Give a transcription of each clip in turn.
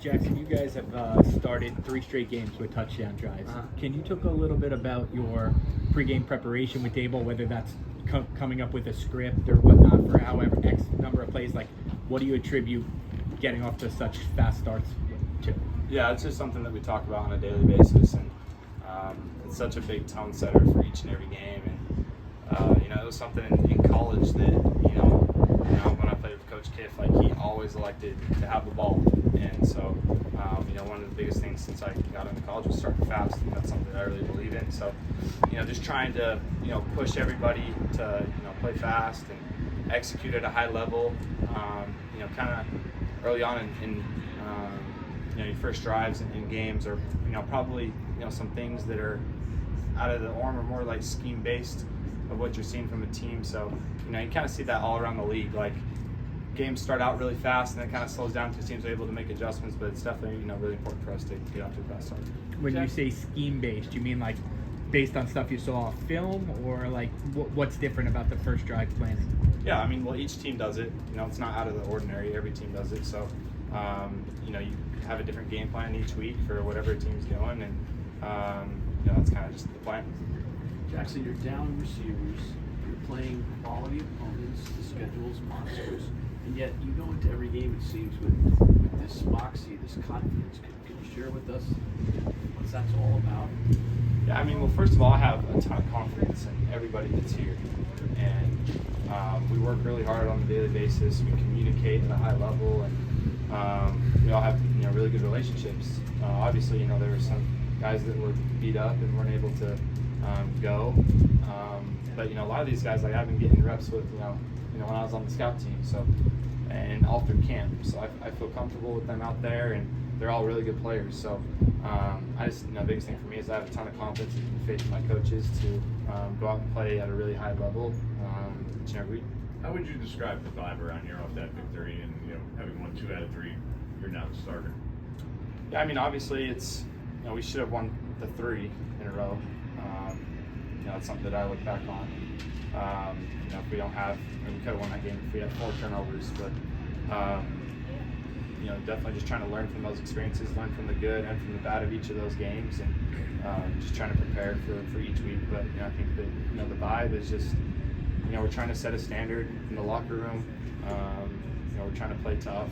Jaxson, you guys have started 3 straight games with touchdown drives. Can you talk a little bit about your pregame preparation with Dable, whether that's coming up with a script or whatnot for however X number of plays? Like, what do you attribute getting off to such fast starts to? Yeah, it's just something that we talk about on a daily basis, and it's such a big tone setter for each and every game. And it was something in college that when I played with Coach Kiff, like he always elected to have the ball, and so one of the biggest things since I got into college was starting fast, and that's something that I really believe in. So just trying to push everybody to play fast and execute at a high level. Kind of early on in your first drives in games, or probably some things that are out of the norm or more like scheme based of what you're seeing from a team. So you kind of see that all around the league. Like games start out really fast and then it kind of slows down because teams are able to make adjustments. But it's definitely really important for us to get off to a fast start. When you say scheme based, you mean like based on stuff you saw off film, or like what's different about the first drive planning? Yeah, I mean, well, each team does it. It's not out of the ordinary. Every team does it. So you have a different game plan each week for whatever team's doing, and that's kind of just the plan. Jaxson, you're down receivers, you're playing quality opponents, the schedule's monsters, and yet you go into every game, it seems, with this moxie, this confidence. Can you share with us what that's all about? Yeah, I mean, well, first of all, I have a ton of confidence in everybody that's here, and we work really hard on a daily basis. We communicate at a high level, and we all have really good relationships. Obviously, there were some guys that were beat up and weren't able to go, but a lot of these guys, like, I've been getting reps with when I was on the scout team, so and all through camp. So I feel comfortable with them out there, and they're all really good players. So I just the biggest thing for me is I have a ton of confidence and faith in my coaches to go out and play at a really high level each and every week. How would you describe the vibe around here off that victory, and having won 2 out of 3, you're now the starter? Yeah, I mean, obviously it's we should have won the 3 in a row. It's something that I look back on. If we don't have, we could have won that game if we had 4 turnovers, but definitely just trying to learn from those experiences, learn from the good and from the bad of each of those games, and just trying to prepare for each week. But I think that the vibe is just we're trying to set a standard in the locker room. We're trying to play tough.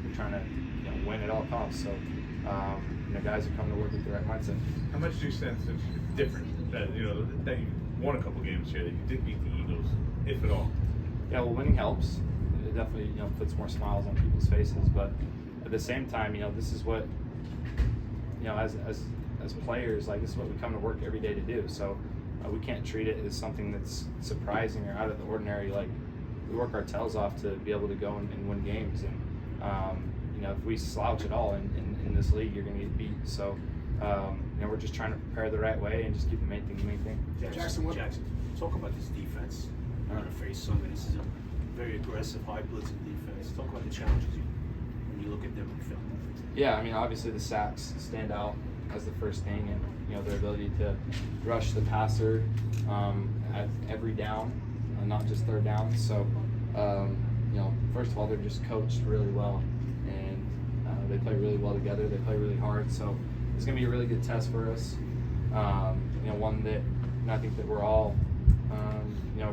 We're trying to win at all costs. So guys are coming to work with the right mindset. How much do you sense it's different that that you won a couple games here, that you did beat the Eagles, if at all? Yeah, well, winning helps. It definitely puts more smiles on people's faces. But at the same time, this is what as players, like, this is what we come to work every day to do. So we can't treat it as something that's surprising or out of the ordinary. Like, we work our tails off to be able to go and win games. And if we slouch at all in this league, you're going to get beat. So we're just trying to prepare the right way and just keep the main thing. Jaxson, talk about this defense. You're going to face Sunday. This is a very aggressive, high blitzing defense. Talk about the challenges when you look at them on film. Yeah, I mean, obviously the sacks stand out as the first thing, and their ability to rush the passer at every down, not just third down. So first of all, they're just coached really well, and they play really well together. They play really hard. So it's going to be a really good test for us. One that I think that we're all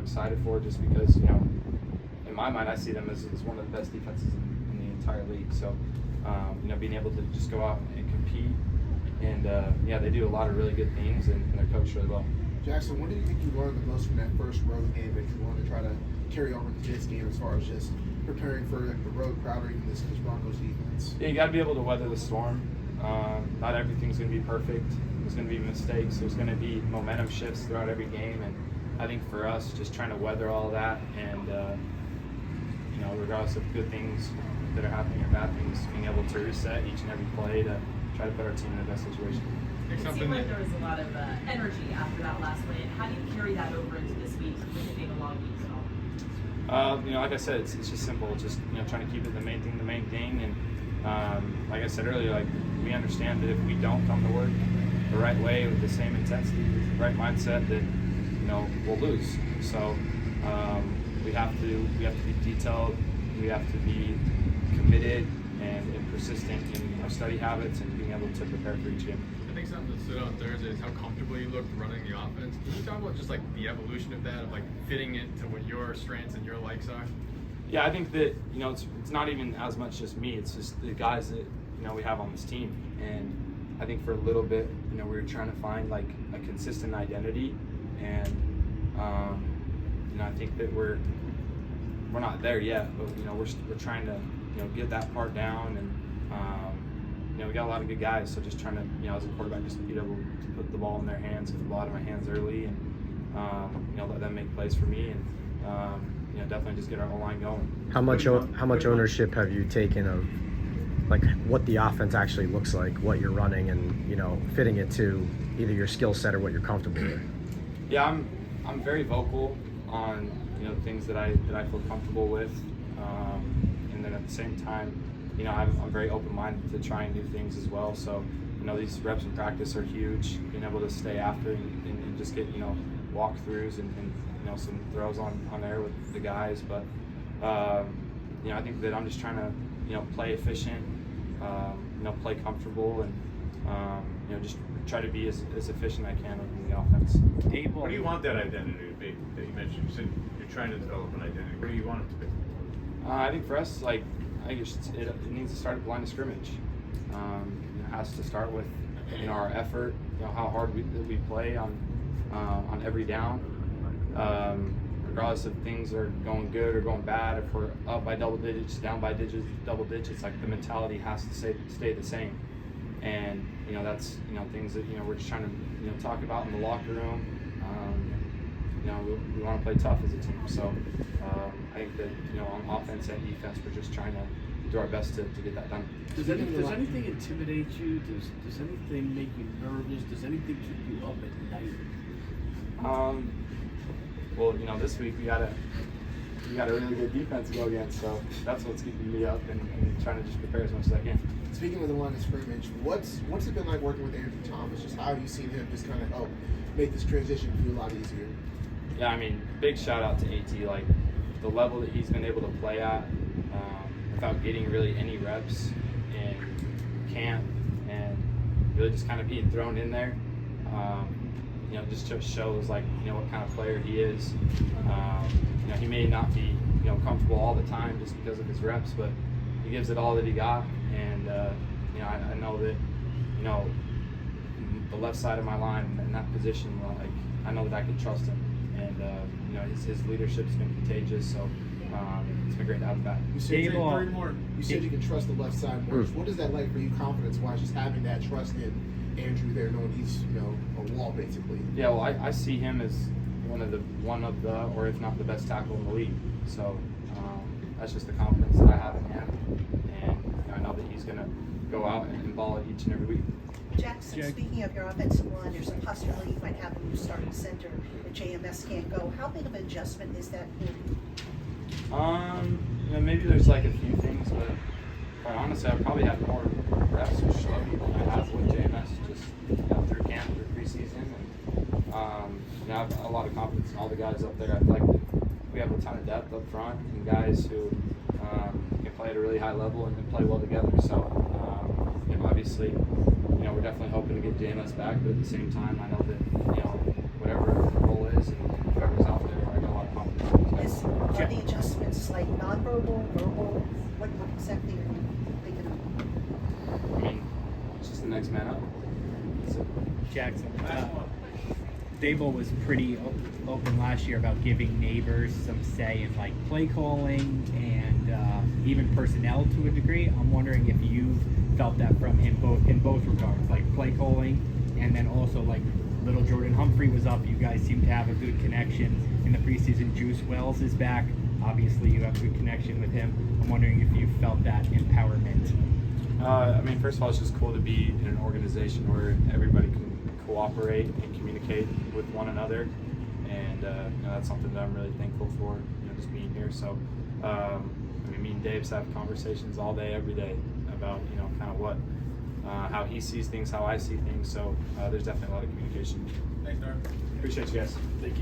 excited for, just because in my mind I see them as one of the best defenses in the entire league. So being able to just go out and compete, and they do a lot of really good things, and they're coached really well. Jaxson, what do you think you learned the most from that first road game that you want to try to carry over to this game, as far as just preparing for the road crowd or even this Broncos defense? Yeah, you got to be able to weather the storm. Not everything's going to be perfect. There's going to be mistakes. There's going to be momentum shifts throughout every game, and I think for us, just trying to weather all of that, and regardless of good things that are happening or bad things, being able to reset each and every play to try to put our team in the best situation. It seemed like there was a lot of energy after that last win. How do you carry that over into this week, with it being a long week at all? Like I said, it's just simple. It's just trying to keep it the main thing. And like I said earlier, like, we understand that if we don't come to work the right way with the same intensity, with the right mindset, that we'll lose. So we have to be detailed. We have to be committed, and persistent in our study habits and being able to prepare for each game. I think something that stood out on Thursday is how comfortable you looked running the offense. Can you talk about just like the evolution of that, of like fitting it to what your strengths and your likes are? Yeah, I think that, you know, it's not even as much just me. It's just the guys that, you know, we have on this team. And I think for a little bit, you know, we were trying to find like a consistent identity. And, you know, I think that we're not there yet, but, you know, we're trying to, you know, get that part down. And, you know, we got a lot of good guys. So just trying to, you know, as a quarterback, just be able to put the ball in their hands, get the ball out of my hands early, and, you know, let them make plays for me. And, you know, definitely just get our O-line going. How much ownership have you taken of like what the offense actually looks like, what you're running, and, you know, fitting it to either your skill set or what you're comfortable with? Yeah, I'm very vocal on, you know, things that I feel comfortable with, and then at the same time, you know, I'm very open-minded to trying new things as well. So, you know, these reps in practice are huge. Being able to stay after and just get, you know, walkthroughs and you know, some throws on there with the guys. But you know, I think that I'm just trying to, you know, play efficient, you know, play comfortable, and you know, just try to be as efficient as I can in the offense. What do you want that identity to be that you mentioned? You said you're trying to develop an identity. What do you want it to be? I think for us, like, I think it needs to start at the line of scrimmage. It has to start with, you know, our effort, you know, how hard we play on every down. Regardless if things are going good or going bad, if we're up by double digits, down by double digits, like the mentality has to stay the same. And, you know, that's, you know, things that, you know, we're just trying to, you know, talk about in the locker room. You know, we want to play tough as a team. So I think that, you know, on offense and defense, we're just trying to do our best to get that done. Does anything intimidate you? Does anything make you nervous? Does anything keep you up at night? Well, you know, this week we got a really good defense to go against, so that's what's keeping me up and trying to just prepare as much as I can. Speaking of the line of scrimmage, what's it been like working with Andrew Thomas? Just how have you seen him just kind of help make this transition for you a lot easier? Yeah, I mean, big shout out to AT. Like, the level that he's been able to play at without getting really any reps in camp and really just kind of being thrown in there. You know, just shows, like, you know, what kind of player he is. You know, he may not be, you know, comfortable all the time just because of his reps, but he gives it all that he got. And you know, I know that, you know, the left side of my line in that position, well, like, I know that I can trust him. And you know, his leadership's been contagious. So it's been great to have him back. You said you can trust the left side more. What is that like for you, confidence-wise, just having that trust in Andrew there, knowing he's, you know, a wall basically? Yeah, well, I see him as one of the, or if not the best tackle in the league. So that's just the confidence that I have in him, and, you know, I know that he's going to go out and ball it each and every week. Jaxson, speaking of your offensive line, there's a possibility you might have a new starting center if JMS can't go. How big of an adjustment is that for you? You know, maybe there's like a few things, but quite honestly, I probably have more reps with Shelby than I have with JMS, just, you know, through camp, through preseason, and you know, I have a lot of confidence in all the guys up there. I feel like we have a ton of depth up front and guys who can play at a really high level and can play well together. So, you know, obviously, you know, we're definitely hoping to get JMS back, but at the same time, I know that, you know, whatever the role is and whoever's out there, I got a lot of confidence. Are the adjustments like nonverbal, verbal? What exactly are you thinking of? I mean, it's just the next man up. So, Jaxson, Dable was pretty open last year about giving neighbors some say in like play calling and even personnel to a degree. I'm wondering if you felt that from him in both regards, like play calling, and then also like little Jordan Humphrey was up. You guys seem to have a good connection in the preseason. Juice Wells is back. Obviously, you have a good connection with him. I'm wondering if you felt that empowerment. I mean, first of all, it's just cool to be in an organization where everybody can cooperate and communicate with one another, and you know, that's something that I'm really thankful for. You know, just being here. So, I mean, me and Dave's have conversations all day, every day about, you know, kind of what, how he sees things, how I see things. So, there's definitely a lot of communication. Thanks, Darren. Appreciate you guys. Thank you.